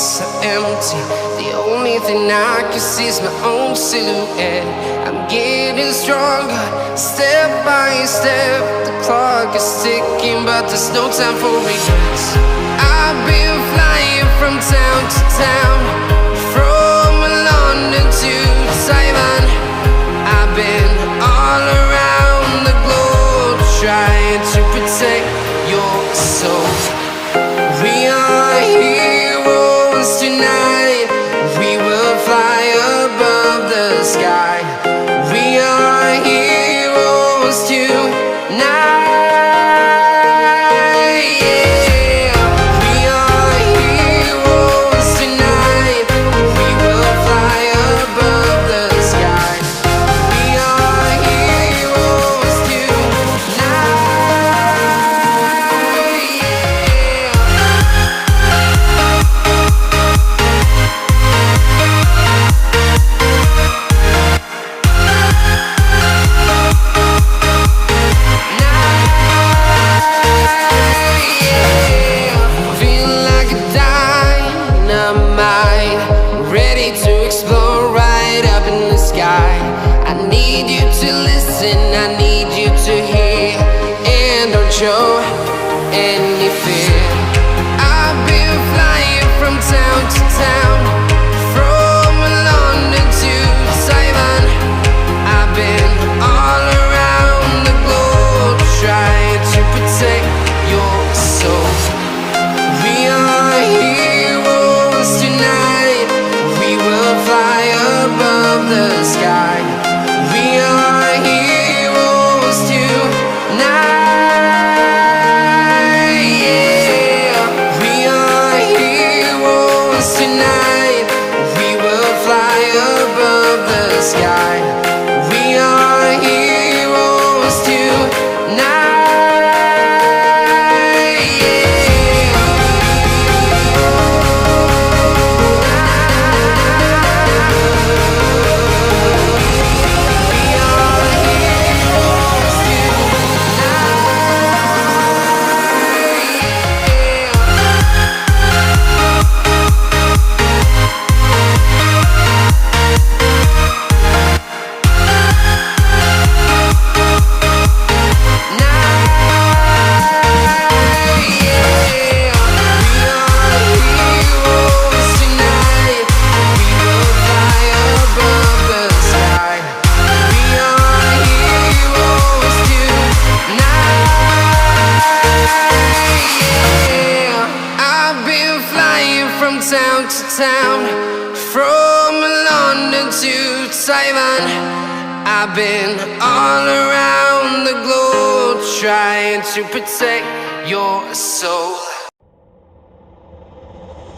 so empty. The only thing I can see is my own silhouette. I'm getting stronger, step by step. The clock is ticking, but there's no time for regrets. I've been flying from town to town, from London to Taiwan. I've been all around the globe, trying to protect your soul. We are heroes tonight. We will fly above the sky. We are heroes tonight. Yeah. We are heroes tonight. We will fly above the sky. We are heroes tonight. I need you to hear and don't show any fear. I've been flying from town to town, from London to Taiwan. I've been all around the globe, trying to protect your soul. We are heroes tonight. We will fly above the sky. We are heroes tonight. Yeah. We are heroes tonight. We will fly above the sky. We are heroes tonight. Town to town, from London to Taiwan. I've been all around the globe, trying to protect your soul.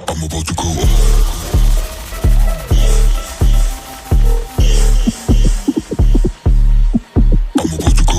I'm about to go. I'm about to go.